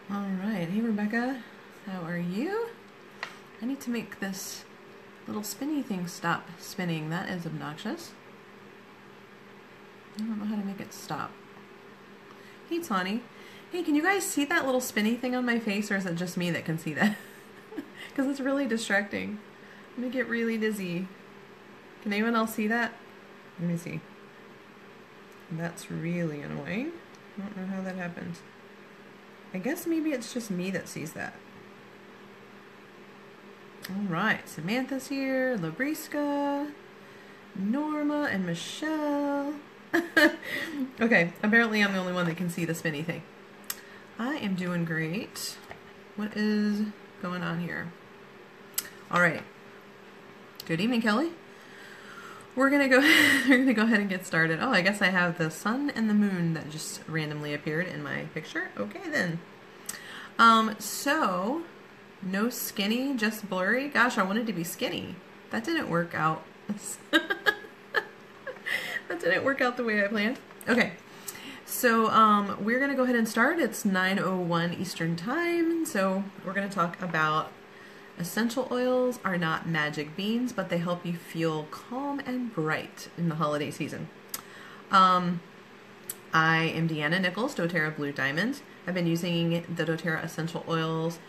All right, hey Rebecca, how are you? I need to make this little spinny thing stop spinning. That is obnoxious. I don't know how to make it stop. Hey Tawny. Hey, can you guys see that little spinny thing on my face, or is it just me that can see that? Because it's really distracting. I'm gonna get really dizzy. Can anyone else see that? Let me see. That's really annoying. I don't know how that happened. I guess maybe it's just me that sees that. Alright, Samantha's here, Labriska, Norma, and Michelle. Okay, apparently I'm the only one that can see the spinny thing. I am doing great. What is going on here? Alright. Good evening, Kelly. We're gonna go ahead and get started. Oh, I guess I have the sun and the moon that just randomly appeared in my picture. Okay then. So no skinny, just blurry. Gosh, I wanted to be skinny. That didn't work out. That didn't work out the way I planned. Okay. So we're gonna go ahead and start. It's 9:01 Eastern Time. So we're gonna talk about essential oils are not magic beans, but they help you feel calm and bright in the holiday season. I am Deanna Nichols, doTERRA Blue Diamond. I've been using the doTERRA essential oils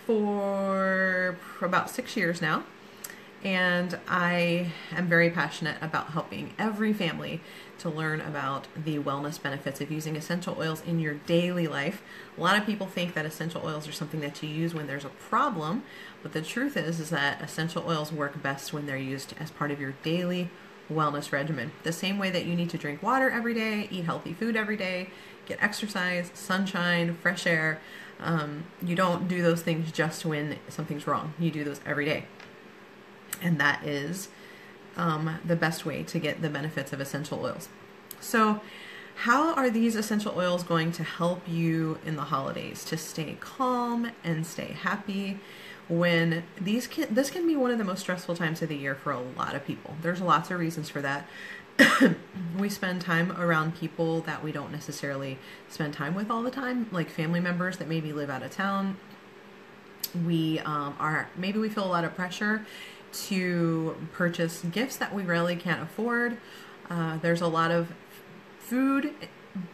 for about 6 years now, and I am very passionate about helping every family to learn about the wellness benefits of using essential oils in your daily life. A lot of people think that essential oils are something that you use when there's a problem, but the truth is that essential oils work best when they're used as part of your daily wellness regimen. The same way that you need to drink water every day, eat healthy food every day, get exercise, sunshine, fresh air. You don't do those things just when something's wrong. You do those every day. And that is the best way to get the benefits of essential oils. So how are these essential oils going to help you in the holidays to stay calm and stay happy when this can be one of the most stressful times of the year for a lot of people? There's lots of reasons for that. We spend time around people that we don't necessarily spend time with all the time, like family members that maybe live out of town. Maybe we feel a lot of pressure to purchase gifts that we really can't afford. There's a lot of food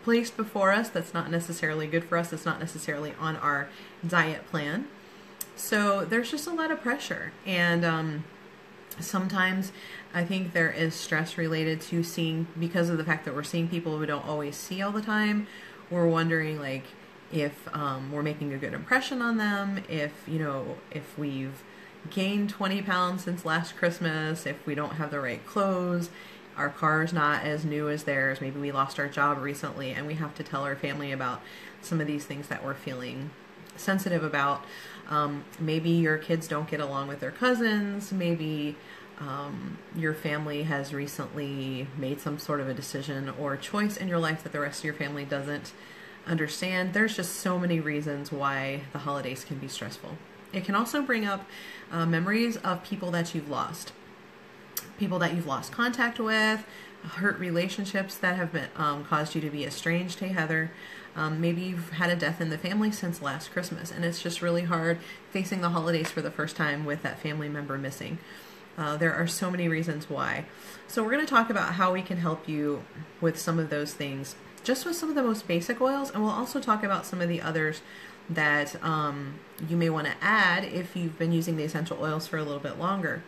placed before us that's not necessarily good for us. It's not necessarily on our diet plan. So there's just a lot of pressure. And sometimes I think there is stress related to seeing, because of the fact that we're seeing people we don't always see all the time. We're wondering like if we're making a good impression on them, if we've gained 20 pounds since last Christmas, if we don't have the right clothes, our car's not as new as theirs, maybe we lost our job recently and we have to tell our family about some of these things that we're feeling sensitive about. Maybe your kids don't get along with their cousins, maybe your family has recently made some sort of a decision or choice in your life that the rest of your family doesn't understand. There's just so many reasons why the holidays can be stressful. It can also bring up memories of people that you've lost. People that you've lost contact with, hurt relationships that have been caused you to be estranged. Hey, Heather. Maybe you've had a death in the family since last Christmas, and it's just really hard facing the holidays for the first time with that family member missing. There are so many reasons why. So we're going to talk about how we can help you with some of those things, just with some of the most basic oils, and we'll also talk about some of the others that you may want to add if you've been using the essential oils for a little bit longer.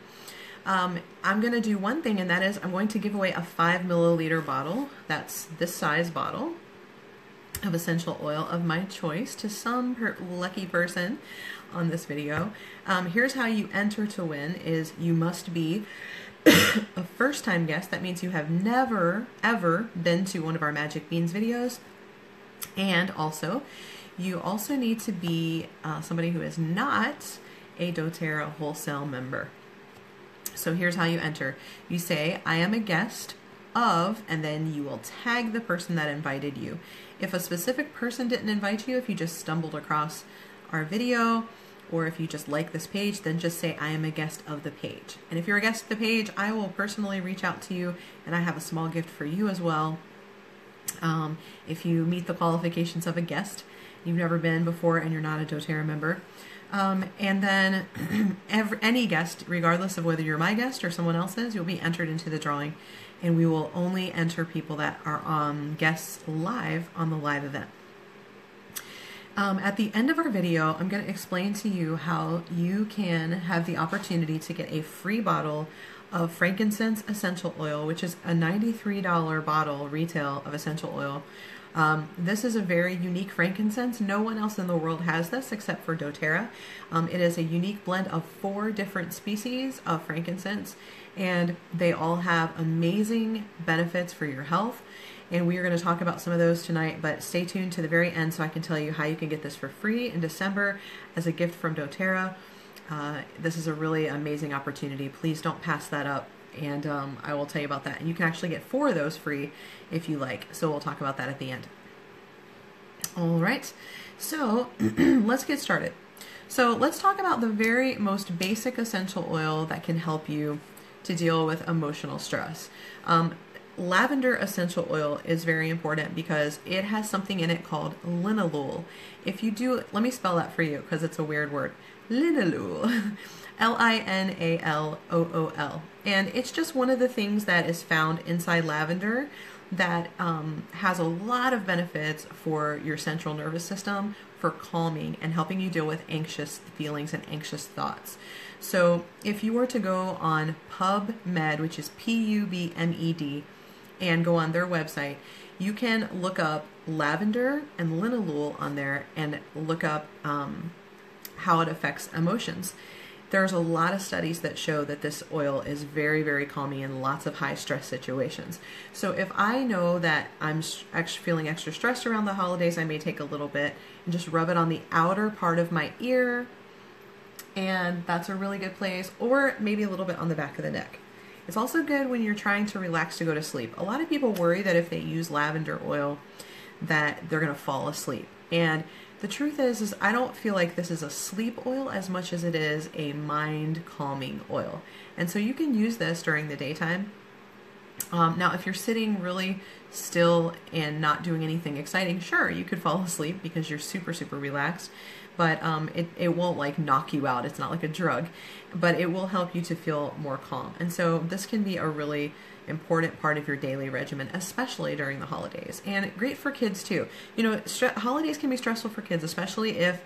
I'm going to do one thing, and that is I'm going to give away a 5 milliliter bottle. That's this size bottle of essential oil of my choice to some lucky person on this video. Here's how you enter to win is you must be a first-time guest. That means you have never, ever been to one of our Magic Beans videos. And also, you also need to be somebody who is not a doTERRA wholesale member. So here's how you enter. You say, I am a guest of, and then you will tag the person that invited you. If a specific person didn't invite you, if you just stumbled across our video, or if you just like this page, then just say, I am a guest of the page. And if you're a guest of the page, I will personally reach out to you, and I have a small gift for you as well. If you meet the qualifications of a guest, you've never been before and you're not a doTERRA member. And then any guest, regardless of whether you're my guest or someone else's, you'll be entered into the drawing, and we will only enter people that are guests live on the live event. At the end of our video, I'm going to explain to you how you can have the opportunity to get a free bottle of frankincense essential oil, which is a $93 bottle retail of essential oil. This is a very unique frankincense. No one else in the world has this except for doTERRA. It is a unique blend of 4 different species of frankincense, and they all have amazing benefits for your health. And we are going to talk about some of those tonight, but stay tuned to the very end so I can tell you how you can get this for free in December as a gift from doTERRA. This is a really amazing opportunity. Please don't pass that up, and I will tell you about that. And you can actually get 4 of those free if you like, so we'll talk about that at the end. All right, so let's get started. So let's talk about the very most basic essential oil that can help you to deal with emotional stress. Lavender essential oil is very important because it has something in it called linalool. If you do, let me spell that for you because it's a weird word. Linalool. Linalool. And it's just one of the things that is found inside lavender that has a lot of benefits for your central nervous system, for calming and helping you deal with anxious feelings and anxious thoughts. So if you were to go on PubMed, which is PUBMED, and go on their website, you can look up lavender and linalool on there and look up how it affects emotions. There's a lot of studies that show that this oil is very, very calming in lots of high stress situations. So if I know that I'm feeling extra stressed around the holidays, I may take a little bit and just rub it on the outer part of my ear, and that's a really good place, or maybe a little bit on the back of the neck. It's also good when you're trying to relax to go to sleep. A lot of people worry that if they use lavender oil that they're going to fall asleep. And the truth is I don't feel like this is a sleep oil as much as it is a mind calming oil. And so you can use this during the daytime. Now, if you're sitting really still and not doing anything exciting, sure, you could fall asleep because you're super, super relaxed. But it won't like knock you out. It's not like a drug, but it will help you to feel more calm. And so this can be a really important part of your daily regimen, especially during the holidays, and great for kids too. You know, holidays can be stressful for kids, especially if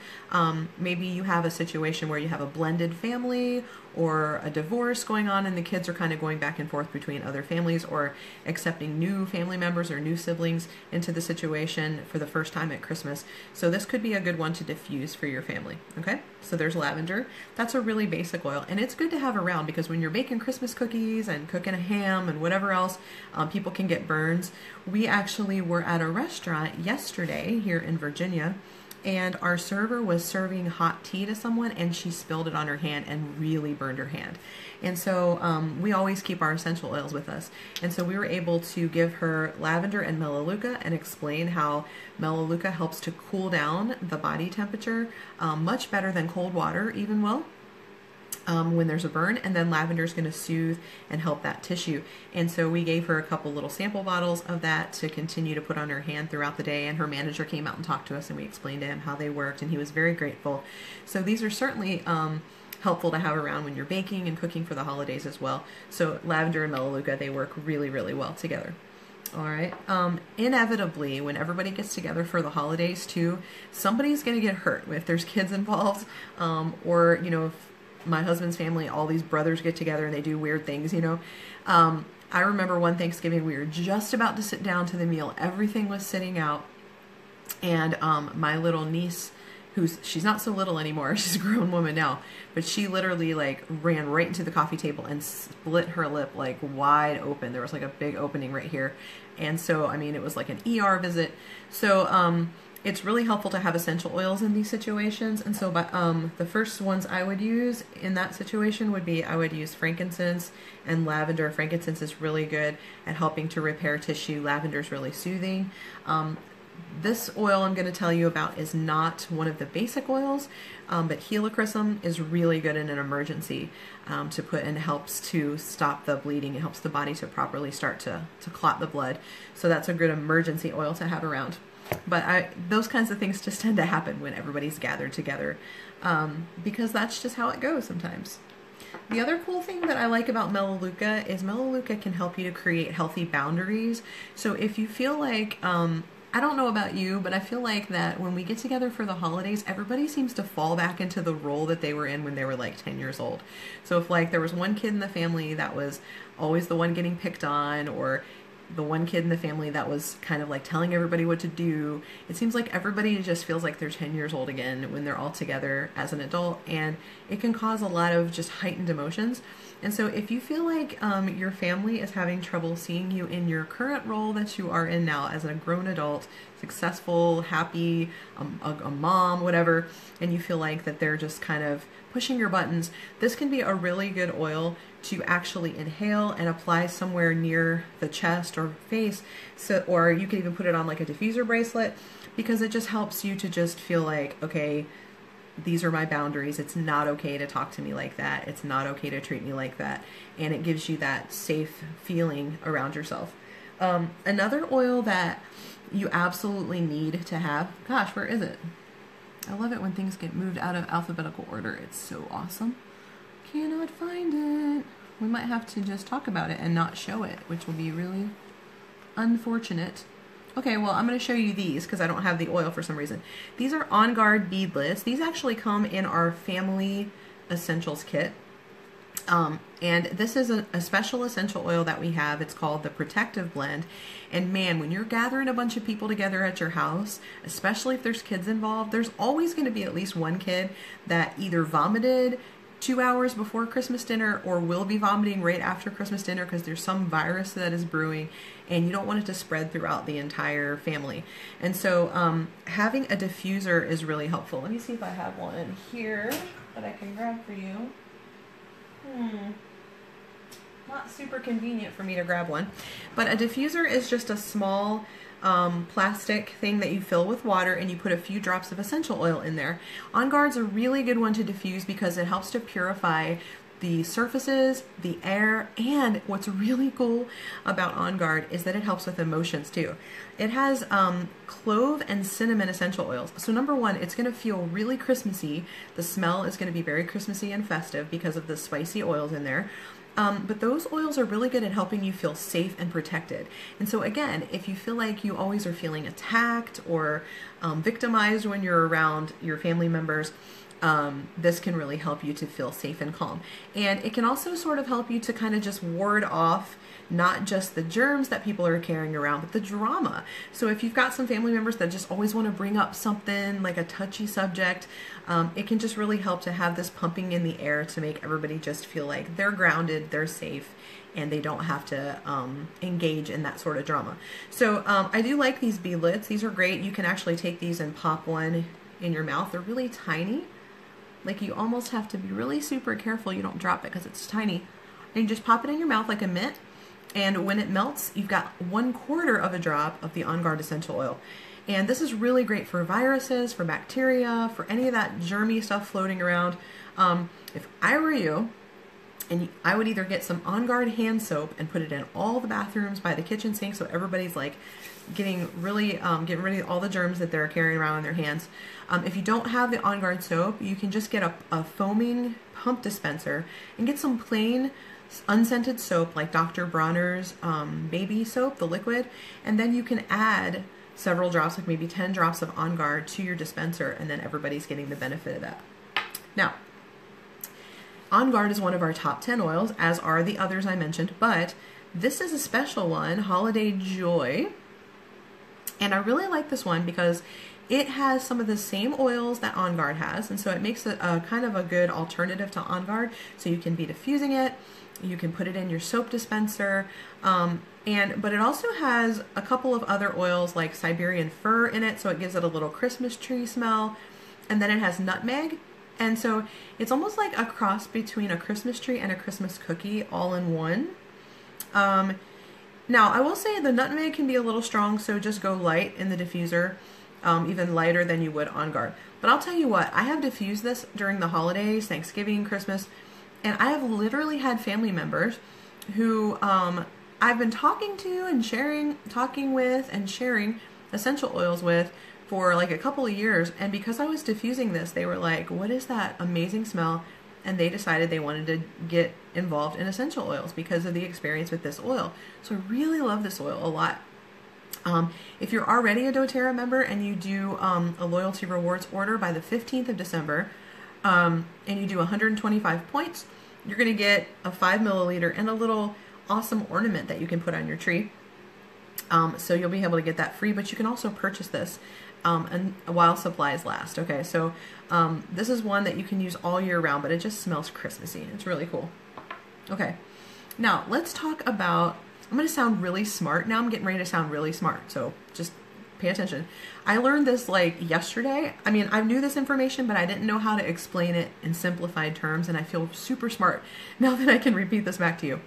maybe you have a situation where you have a blended family or a divorce going on and the kids are kind of going back and forth between other families or accepting new family members or new siblings into the situation for the first time at Christmas. So this could be a good one to diffuse for your family. Okay, so there's lavender. That's a really basic oil, and it's good to have around because when you're baking Christmas cookies and cooking a ham and whatever else, people can get burns. We actually were at a restaurant yesterday here in Virginia, and our server was serving hot tea to someone and she spilled it on her hand and really burned her hand. And so we always keep our essential oils with us. And so we were able to give her lavender and melaleuca and explain how melaleuca helps to cool down the body temperature much better than cold water even will. When there's a burn, and then lavender is going to soothe and help that tissue. And so we gave her a couple little sample bottles of that to continue to put on her hand throughout the day, and her manager came out and talked to us and we explained to him how they worked, and he was very grateful. So these are certainly helpful to have around when you're baking and cooking for the holidays as well. So lavender and melaleuca, they work really, really well together. All right. Inevitably, when everybody gets together for the holidays too, somebody's going to get hurt if there's kids involved, or, you know, if my husband's family, all these brothers get together and they do weird things, you know. I remember one Thanksgiving, we were just about to sit down to the meal. Everything was sitting out. And my little niece, she's not so little anymore, she's a grown woman now, but she literally like ran right into the coffee table and split her lip like wide open. There was like a big opening right here. And so, I mean, it was like an ER visit. So, it's really helpful to have essential oils in these situations. And so the first ones I would use in that situation would be, I would use frankincense and lavender. Frankincense is really good at helping to repair tissue. Lavender is really soothing. This oil I'm going to tell you about is not one of the basic oils, but helichrysum is really good in an emergency to put, and helps to stop the bleeding. It helps the body to properly start to clot the blood. So that's a good emergency oil to have around. But those kinds of things just tend to happen when everybody's gathered together, because that's just how it goes sometimes. The other cool thing that I like about Melaleuca is Melaleuca can help you to create healthy boundaries. So if you feel like, I don't know about you, but I feel like that when we get together for the holidays, everybody seems to fall back into the role that they were in when they were like 10 years old. So if like there was one kid in the family that was always the one getting picked on, or the one kid in the family that was kind of like telling everybody what to do, it seems like everybody just feels like they're 10 years old again when they're all together as an adult, and it can cause a lot of just heightened emotions. And so if you feel like your family is having trouble seeing you in your current role that you are in now as a grown adult, successful, happy, a mom, whatever, and you feel like that they're just kind of pushing your buttons, this can be a really good oil to actually inhale and apply somewhere near the chest or face. So, or you can even put it on like a diffuser bracelet, because it just helps you to just feel like, okay, these are my boundaries. It's not okay to talk to me like that. It's not okay to treat me like that. And it gives you that safe feeling around yourself. Another oil that you absolutely need to have, gosh, where is it? I love it when things get moved out of alphabetical order. It's so awesome. Cannot find it. We might have to just talk about it and not show it, which will be really unfortunate. Okay, well, I'm going to show you these because I don't have the oil for some reason. These are On Guard beadlets. These actually come in our family essentials kit. And this is a special essential oil that we have. It's called the Protective Blend. And man, when you're gathering a bunch of people together at your house, especially if there's kids involved, there's always going to be at least one kid that either vomited 2 hours before Christmas dinner or will be vomiting right after Christmas dinner because there's some virus that is brewing and you don't want it to spread throughout the entire family. And so having a diffuser is really helpful. Let me see if I have one here that I can grab for you. Not super convenient for me to grab one, but a diffuser is just a small plastic thing that you fill with water and you put a few drops of essential oil in there. On Guard's a really good one to diffuse because it helps to purify the surfaces, the air, and what's really cool about On Guard is that it helps with emotions too. It has clove and cinnamon essential oils. So number one, it's going to feel really Christmassy. The smell is going to be very Christmassy and festive because of the spicy oils in there. But those oils are really good at helping you feel safe and protected. And so again, if you feel like you always are feeling attacked or victimized when you're around your family members, this can really help you to feel safe and calm. And it can also sort of help you to kind of just ward off not just the germs that people are carrying around, but the drama. So if you've got some family members that just always want to bring up something like a touchy subject, it can just really help to have this pumping in the air to make everybody just feel like they're grounded, they're safe, and they don't have to engage in that sort of drama. So I do like these beadlets. These are great. You can actually take these and pop one in your mouth. They're really tiny. Like you almost have to be really super careful you don't drop it because it's tiny. And you just pop it in your mouth like a mint. And when it melts, you've got 1/4 of a drop of the On Guard essential oil. And this is really great for viruses, for bacteria, for any of that germy stuff floating around. If I were you, and I would either get some On Guard hand soap and put it in all the bathrooms by the kitchen sink so everybody's like getting rid of all the germs that they're carrying around in their hands. If you don't have the On Guard soap, you can just get a foaming pump dispenser and get some plain unscented soap like Dr. Bronner's baby soap, the liquid, and then you can add several drops, like maybe 10 drops of On Guard to your dispenser, and then everybody's getting the benefit of that. Now, On Guard is one of our top 10 oils, as are the others I mentioned, but this is a special one, Holiday Joy. And I really like this one because it has some of the same oils that On Guard has, and so it makes it a kind of a good alternative to On Guard. So you can be diffusing it, you can put it in your soap dispenser, but it also has a couple of other oils like Siberian fir in it, so it gives it a little Christmas tree smell, and then it has nutmeg, and so it's almost like a cross between a Christmas tree and a Christmas cookie all in one. Now, I will say the nutmeg can be a little strong, so just go light in the diffuser, even lighter than you would On Guard. But I'll tell you what, I have diffused this during the holidays, Thanksgiving, Christmas, and I have literally had family members who I've been talking with and sharing, essential oils with for like a couple of years. And because I was diffusing this, they were like, what is that amazing smell? And they decided they wanted to get involved in essential oils because of the experience with this oil. So I really love this oil a lot. If you're already a doTERRA member and you do a loyalty rewards order by the 15th of December, and you do 125 points, you're going to get a 5 milliliter and a little awesome ornament that you can put on your tree. So you'll be able to get that free, but you can also purchase this and while supplies last. Okay, so this is one that you can use all year round, but it just smells Christmassy. It's really cool. Okay, now let's talk about, I'm going to sound really smart. Now I'm getting ready to sound really smart, so just pay attention. I learned this like yesterday. I mean, I knew this information, but I didn't know how to explain it in simplified terms, and I feel super smart now that I can repeat this back to you.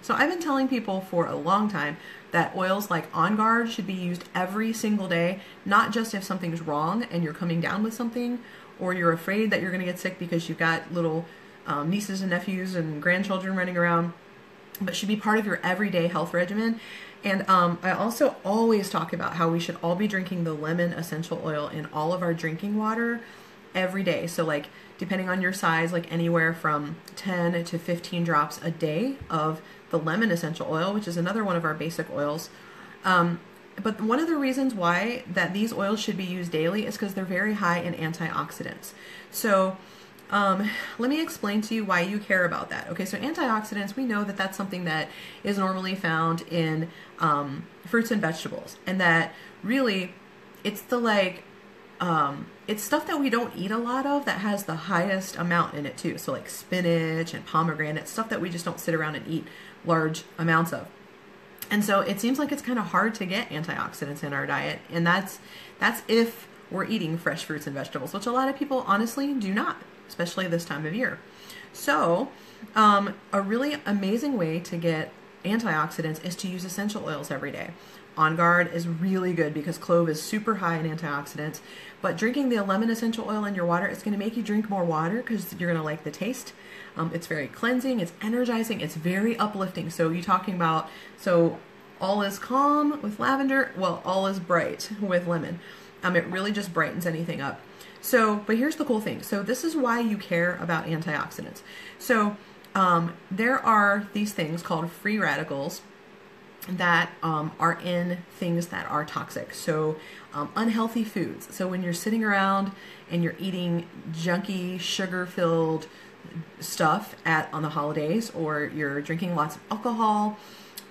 So I've been telling people for a long time that oils like On Guard should be used every single day, not just if something's wrong and you're coming down with something, or you're afraid that you're going to get sick because you've got little nieces and nephews and grandchildren running around, but should be part of your everyday health regimen. And I also always talk about how we should all be drinking the lemon essential oil in all of our drinking water every day. So like, depending on your size, like anywhere from 10 to 15 drops a day of the lemon essential oil, which is another one of our basic oils. But one of the reasons why that these oils should be used daily is because they're very high in antioxidants. So let me explain to you why you care about that. Okay, so antioxidants, we know that that's something that is normally found in fruits and vegetables, and that really it's the it's stuff that we don't eat a lot of that has the highest amount in it too. So like spinach and pomegranate, stuff that we just don't sit around and eat large amounts of. And so it seems like it's kind of hard to get antioxidants in our diet, and that's if we're eating fresh fruits and vegetables, which a lot of people honestly do not, especially this time of year. So a really amazing way to get antioxidants is to use essential oils every day. On Guard is really good because clove is super high in antioxidants, but drinking the lemon essential oil in your water is going to make you drink more water because you're going to like the taste. It's very cleansing, it's energizing, it's very uplifting. So you're talking about, so all is calm with lavender, well, all is bright with lemon. It really just brightens anything up. So, but here's the cool thing. So this is why you care about antioxidants. So there are these things called free radicals that are in things that are toxic. So unhealthy foods. So when you're sitting around and you're eating junky, sugar-filled stuff on the holidays, or you're drinking lots of alcohol,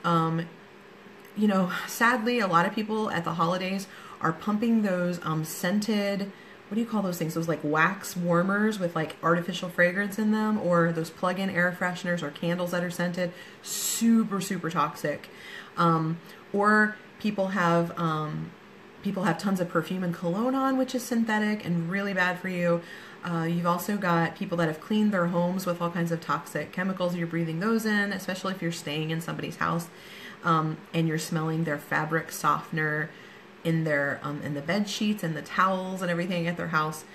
you know, sadly, a lot of people at the holidays are pumping those scented, what do you call those things? Those like wax warmers with like artificial fragrance in them, or those plug-in air fresheners or candles that are scented, super, super toxic. Or people have tons of perfume and cologne on, which is synthetic and really bad for you. You've also got people that have cleaned their homes with all kinds of toxic chemicals. You're breathing those in, especially if you're staying in somebody's house, and you're smelling their fabric softener in their in the bed sheets and the towels and everything at their house.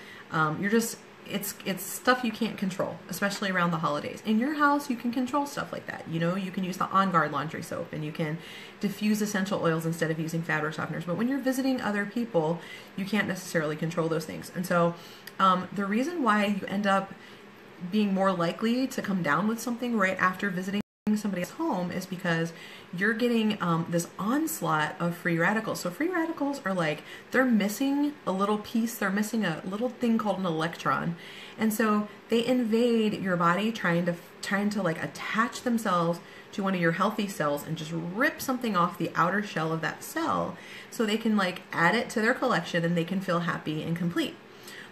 It's stuff you can't control, especially around the holidays. In your house, you can control stuff like that. You know, you can use the On Guard laundry soap, and you can diffuse essential oils instead of using fabric softeners. But when you're visiting other people, you can't necessarily control those things. And so the reason why you end up being more likely to come down with something right after visiting somebody's home is because you're getting this onslaught of free radicals. So free radicals are like, they're missing a little piece, they're missing a little thing called an electron. And so they invade your body trying to like attach themselves to one of your healthy cells and just rip something off the outer shell of that cell so they can like add it to their collection and they can feel happy and complete.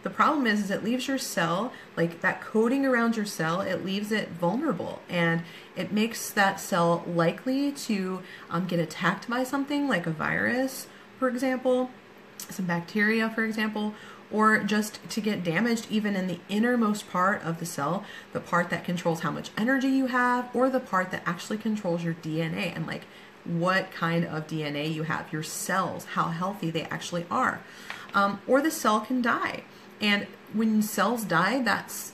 The problem is it leaves your cell, like that coating around your cell, it leaves it vulnerable, and it makes that cell likely to get attacked by something like a virus, for example, some bacteria, for example, or just to get damaged even in the innermost part of the cell, the part that controls how much energy you have, or the part that actually controls your DNA and like what kind of DNA you have, your cells, how healthy they actually are. Or the cell can die. And when cells die, that's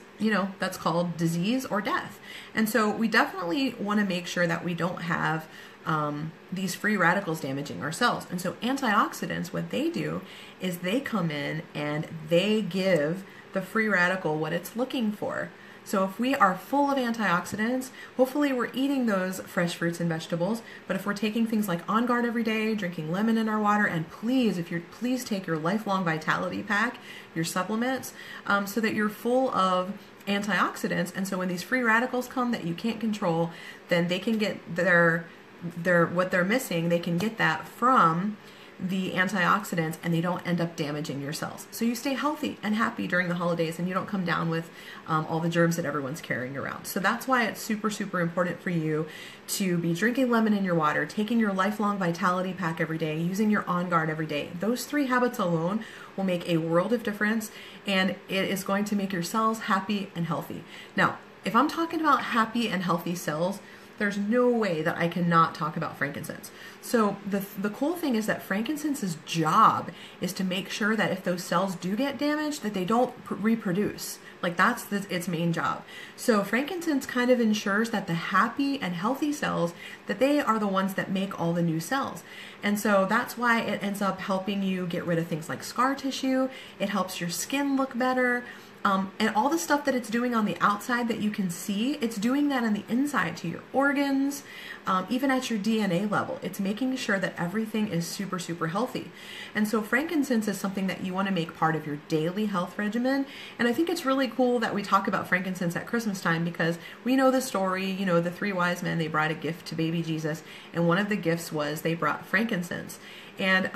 called disease or death. And so we definitely want to make sure that we don't have these free radicals damaging our cells. And so antioxidants, what they do is they come in and they give the free radical what it's looking for. So if we are full of antioxidants, hopefully we're eating those fresh fruits and vegetables. But if we're taking things like On Guard every day, drinking lemon in our water, and please take your Lifelong Vitality Pack, your supplements, so that you're full of antioxidants. And so when these free radicals come that you can't control, then they can get what they're missing. They can get that from the antioxidants, and they don't end up damaging your cells. So you stay healthy and happy during the holidays, and you don't come down with all the germs that everyone's carrying around. So that's why it's super, super important for you to be drinking lemon in your water, taking your Lifelong Vitality Pack every day, using your On Guard every day. Those 3 habits alone will make a world of difference, and it is going to make your cells happy and healthy. Now, if I'm talking about happy and healthy cells, there's no way that I cannot talk about frankincense. So the cool thing is that frankincense's job is to make sure that if those cells do get damaged, that they don't reproduce. Like that's its main job. So frankincense kind of ensures that the happy and healthy cells, that they are the ones that make all the new cells. And so that's why it ends up helping you get rid of things like scar tissue. It helps your skin look better. And all the stuff that it's doing on the outside that you can see, it's doing that on the inside to your organs, even at your DNA level. It's making sure that everything is super, super healthy. And so frankincense is something that you want to make part of your daily health regimen. And I think it's really cool that we talk about frankincense at Christmas time, because we know the story, you know, the 3 wise men, they brought a gift to baby Jesus, and one of the gifts was they brought frankincense. And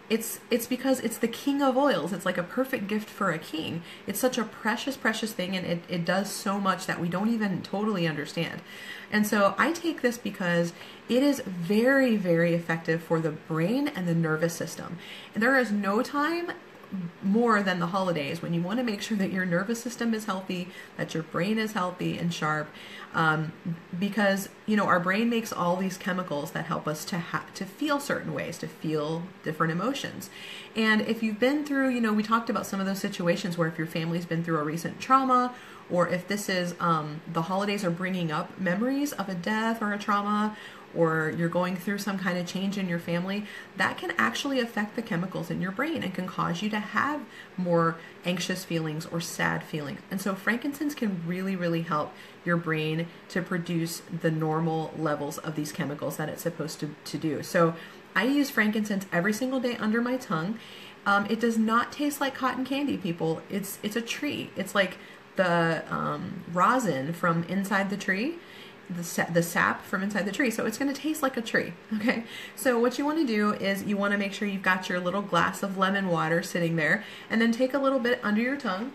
it's because it's the king of oils. It's like a perfect gift for a king. It's such a precious, precious thing, and it does so much that we don't even totally understand. And so I take this because it is very, very effective for the brain and the nervous system. And there is no time more than the holidays when you want to make sure that your nervous system is healthy, that your brain is healthy and sharp, because you know our brain makes all these chemicals that help us to feel certain ways, to feel different emotions. And if you've been through, you know, we talked about some of those situations where if your family's been through a recent trauma, or if this is the holidays are bringing up memories of a death or a trauma, or you're going through some kind of change in your family, that can actually affect the chemicals in your brain and can cause you to have more anxious feelings or sad feelings. And so frankincense can really, really help your brain to produce the normal levels of these chemicals that it's supposed to do. So I use frankincense every single day under my tongue. It does not taste like cotton candy, people. It's a tree. It's like the rosin from inside the tree, the sap from inside the tree. So it's going to taste like a tree. Okay. So what you want to do is you want to make sure you've got your little glass of lemon water sitting there, and then take a little bit under your tongue,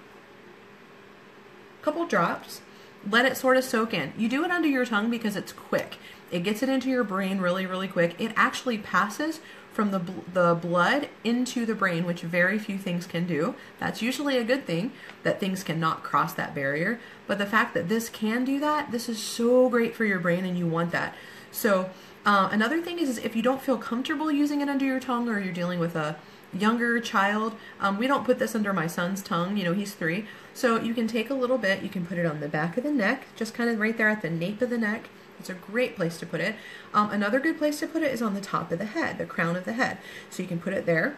a couple drops, let it sort of soak in. You do it under your tongue because it's quick. It gets it into your brain really, really quick. It actually passes from the blood into the brain, which very few things can do. That's usually a good thing, that things cannot cross that barrier. But the fact that this can do that, this is so great for your brain, and you want that. So another thing is if you don't feel comfortable using it under your tongue, or you're dealing with a younger child, we don't put this under my son's tongue, you know, he's 3. So you can take a little bit, you can put it on the back of the neck, just kind of right there at the nape of the neck. It's a great place to put it. Another good place to put it is on the top of the head, the crown of the head. So you can put it there.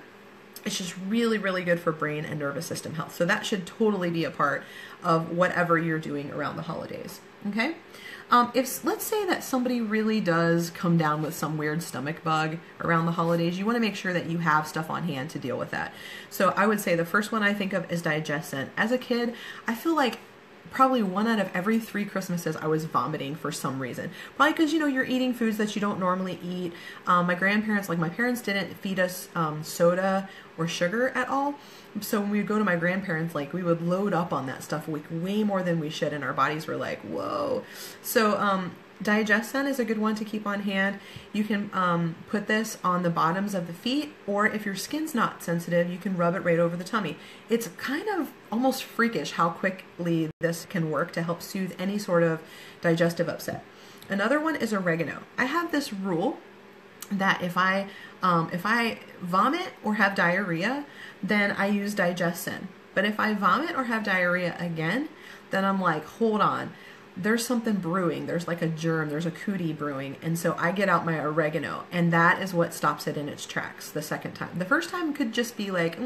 It's just really, really good for brain and nervous system health. So that should totally be a part of whatever you're doing around the holidays. Okay? If let's say that somebody really does come down with some weird stomach bug around the holidays, you want to make sure that you have stuff on hand to deal with that. So I would say the first one I think of is Digescent. As a kid, I feel like probably 1 out of every 3 Christmases I was vomiting for some reason. Probably because, you know, you're eating foods that you don't normally eat. My grandparents, like my parents, didn't feed us soda or sugar at all. So when we would go to my grandparents, like we would load up on that stuff like way more than we should, and our bodies were like, whoa. So Digescent is a good one to keep on hand. You can put this on the bottoms of the feet, or if your skin's not sensitive, you can rub it right over the tummy. It's kind of almost freakish how quickly this can work to help soothe any sort of digestive upset. Another one is oregano. I have this rule that if I vomit or have diarrhea, then I use Digescent. But if I vomit or have diarrhea again, then I'm like, hold on. there's something brewing. There's like a germ, there's a cootie brewing. And so I get out my oregano, and that is what stops it in its tracks the second time. The first time could just be like,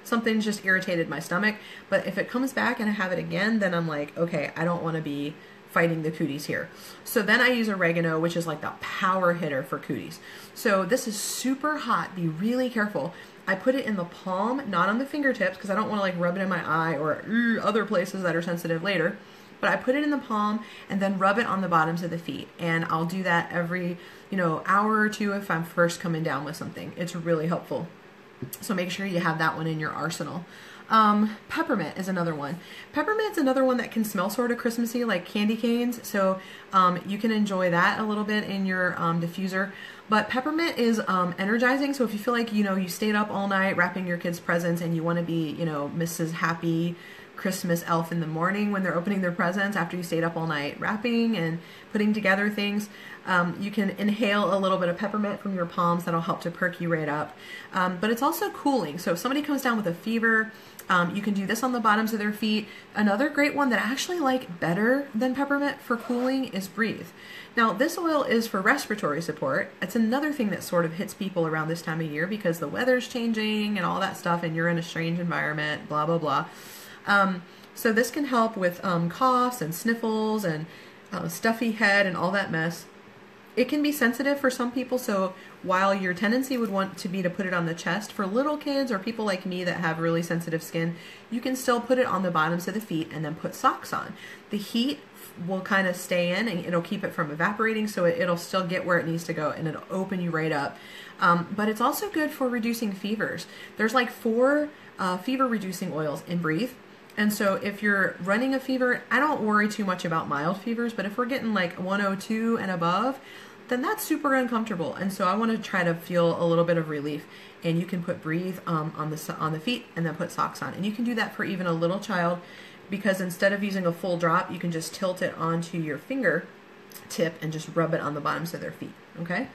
something's just irritated my stomach. But if it comes back and I have it again, then I'm like, okay, I don't want to be fighting the cooties here. So then I use oregano, which is like the power hitter for cooties. So this is super hot. Be really careful. I put it in the palm, not on the fingertips, because I don't want to like rub it in my eye or other places that are sensitive later. But I put it in the palm and then rub it on the bottoms of the feet. And I'll do that every, hour or two if I'm first coming down with something. It's really helpful. So make sure you have that one in your arsenal. Peppermint is another one. Peppermint's another one that can smell sort of Christmassy, like candy canes. So you can enjoy that a little bit in your diffuser. But peppermint is energizing. So if you feel like, you stayed up all night wrapping your kids' presents and you want to be, Mrs. Happy Christmas elf in the morning when they're opening their presents after you stayed up all night wrapping and putting together things, you can inhale a little bit of peppermint from your palms. That'll help to perk you right up. But it's also cooling. So if somebody comes down with a fever, you can do this on the bottoms of their feet. Another great one that I actually like better than peppermint for cooling is Breathe. Now, this oil is for respiratory support. It's another thing that sort of hits people around this time of year because the weather's changing and all that stuff, and you're in a strange environment, blah, blah, blah. So this can help with coughs and sniffles and stuffy head and all that mess. It can be sensitive for some people, so while your tendency would want to be to put it on the chest, for little kids or people like me that have really sensitive skin, you can still put it on the bottoms of the feet and then put socks on. The heat will kind of stay in and it'll keep it from evaporating, so it'll still get where it needs to go and it'll open you right up. But it's also good for reducing fevers. There's like 4 fever reducing oils in Breathe. And so if you're running a fever, I don't worry too much about mild fevers, but if we're getting like 102 and above, then that's super uncomfortable. And so I want to try to feel a little bit of relief. And you can put Breathe on the feet and then put socks on. And you can do that for even a little child, because instead of using a full drop, you can just tilt it onto your finger tip and just rub it on the bottoms of their feet. Okay?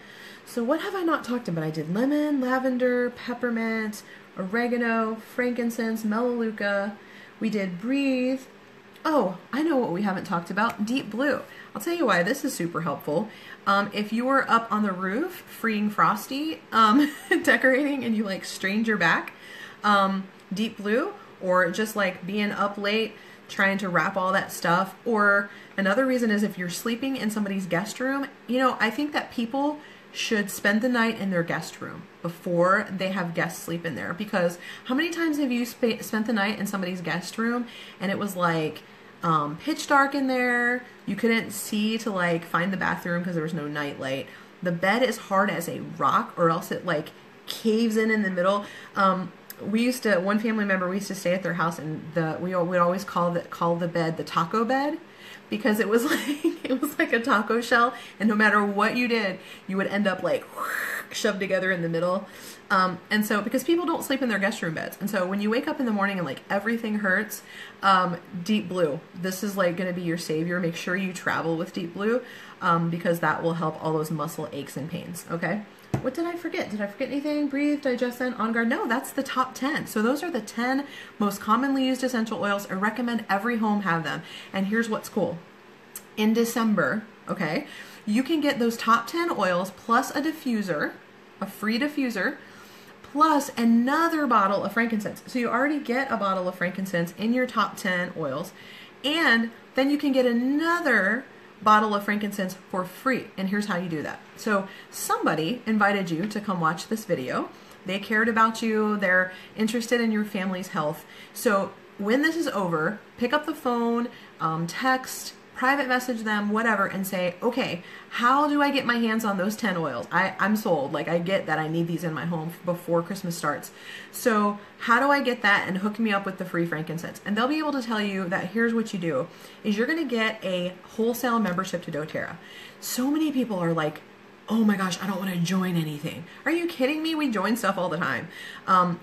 So what have I not talked about? I did lemon, lavender, peppermint, oregano, frankincense, melaleuca. We did Breathe. Oh, I know what we haven't talked about. Deep Blue. I'll tell you why this is super helpful. If you were up on the roof freeing Frosty, decorating, and you like strained your back, Deep Blue, or just like being up late trying to wrap all that stuff. Or another reason is if you're sleeping in somebody's guest room, I think that people should spend the night in their guest room before they have guests sleep in there. Because how many times have you spent the night in somebody's guest room and it was like pitch dark in there, you couldn't see to like find the bathroom because there was no night light, the bed is hard as a rock, or else it like caves in the middle. One family member, we used to stay at their house, and we'd always call the bed the taco bed, because it was like a taco shell, and no matter what you did, you would end up like shoved together in the middle. And so, because people don't sleep in their guest room beds, and so when you wake up in the morning and like everything hurts, Deep Blue, this is like going to be your savior. Make sure you travel with Deep Blue, because that will help all those muscle aches and pains. Okay. What did I forget? Did I forget anything? Breathe, Digest, On Guard. No, that's the top 10. So those are the 10 most commonly used essential oils. I recommend every home have them. And here's what's cool. In December, okay, you can get those top 10 oils plus a diffuser, a free diffuser, plus another bottle of frankincense. So you already get a bottle of frankincense in your top 10 oils. And then you can get another bottle of frankincense for free. And here's how you do that. So somebody invited you to come watch this video. They cared about you. They're interested in your family's health. So when this is over, pick up the phone, text, private message them, whatever, and say, okay, how do I get my hands on those 10 oils? I'm sold. Like, I get that I need these in my home before Christmas starts. So how do I get that? And hook me up with the free frankincense. And they'll be able to tell you that here's what you do, is you're going to get a wholesale membership to doTERRA. So many people are like, oh my gosh, I don't want to join anything. Are you kidding me? We join stuff all the time.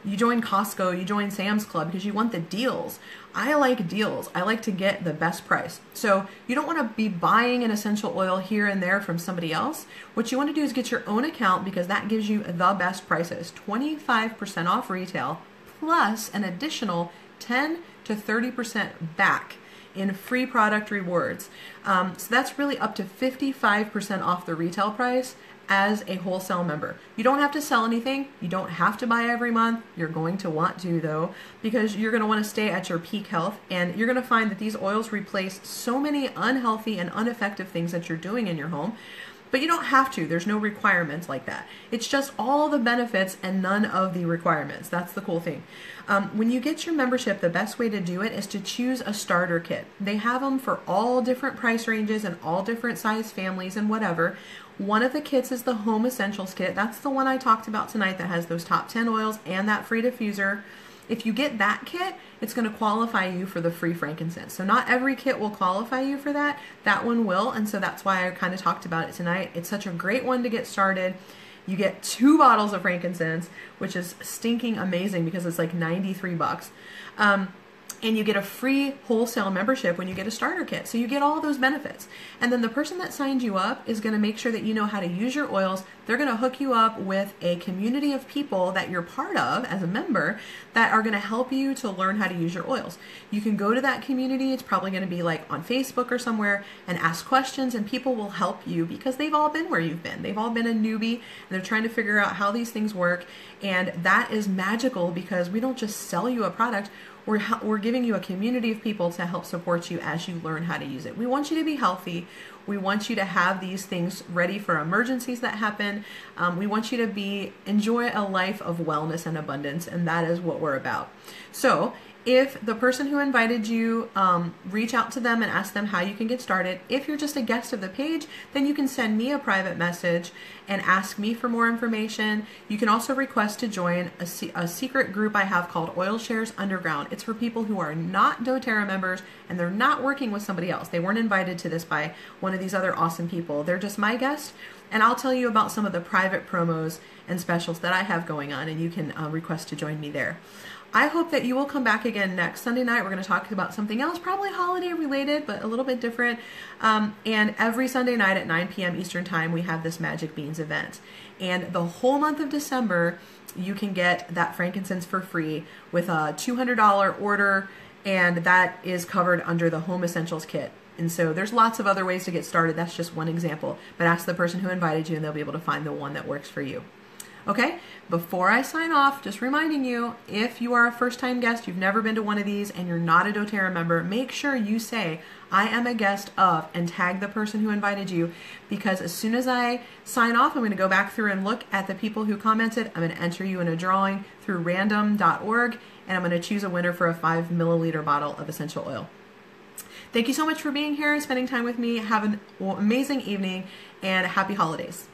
You join Costco, you join Sam's Club because you want the deals. I like deals. I like to get the best price. So you don't want to be buying an essential oil here and there from somebody else. What you want to do is get your own account, because that gives you the best prices. 25% off retail plus an additional 10 to 30% back in free product rewards. So that's really up to 55% off the retail price as a wholesale member. You don't have to sell anything. You don't have to buy every month. You're going to want to though, because you're going to want to stay at your peak health, and you're going to find that these oils replace so many unhealthy and ineffective things that you're doing in your home. But you don't have to. There's no requirements like that. It's just all the benefits and none of the requirements. That's the cool thing. When you get your membership, the best way to do it is to choose a starter kit. They have them for all different price ranges and all different size families and whatever. One of the kits is the Home Essentials kit. That's the one I talked about tonight that has those top 10 oils and that free diffuser. If you get that kit, it's going to qualify you for the free frankincense. So not every kit will qualify you for that. That one will, and so that's why I kind of talked about it tonight. It's such a great one to get started. You get 2 bottles of frankincense, which is stinking amazing because it's like 93 bucks. And you get a free wholesale membership when you get a starter kit. So you get all those benefits. And then the person that signed you up is going to make sure that you know how to use your oils. They're going to hook you up with a community of people that you're part of as a member that are going to help you to learn how to use your oils. You can go to that community. It's probably going to be like on Facebook or somewhere, and ask questions, and people will help you because they've all been where you've been. They've all been a newbie, and they're trying to figure out how these things work. And that is magical because we don't just sell you a product. We're giving you a community of people to help support you as you learn how to use it. We want you to be healthy. We want you to have these things ready for emergencies that happen. We want you to enjoy a life of wellness and abundance, and that is what we're about. So if the person who invited you, reach out to them and ask them how you can get started. If you're just a guest of the page, then you can send me a private message and ask me for more information. You can also request to join a secret group I have called Oil Shares Underground. It's for people who are not doTERRA members and they're not working with somebody else. They weren't invited to this by one of these other awesome people. They're just my guest, and I'll tell you about some of the private promos and specials that I have going on, and you can request to join me there. I hope that you will come back again next Sunday night. We're going to talk about something else, probably holiday related, but a little bit different. And every Sunday night at 9 p.m. Eastern Time, we have this Magic Beans event. And the whole month of December, you can get that frankincense for free with a $200 order, and that is covered under the Home Essentials kit. And so there's lots of other ways to get started. That's just one example. But ask the person who invited you, and they'll be able to find the one that works for you. Okay, before I sign off, just reminding you, if you are a first-time guest, you've never been to one of these, and you're not a doTERRA member, make sure you say, I am a guest of, and tag the person who invited you, because as soon as I sign off, I'm going to go back through and look at the people who commented. I'm going to enter you in a drawing through random.org, and I'm going to choose a winner for a 5 milliliter bottle of essential oil. Thank you so much for being here and spending time with me. Have an amazing evening, and happy holidays.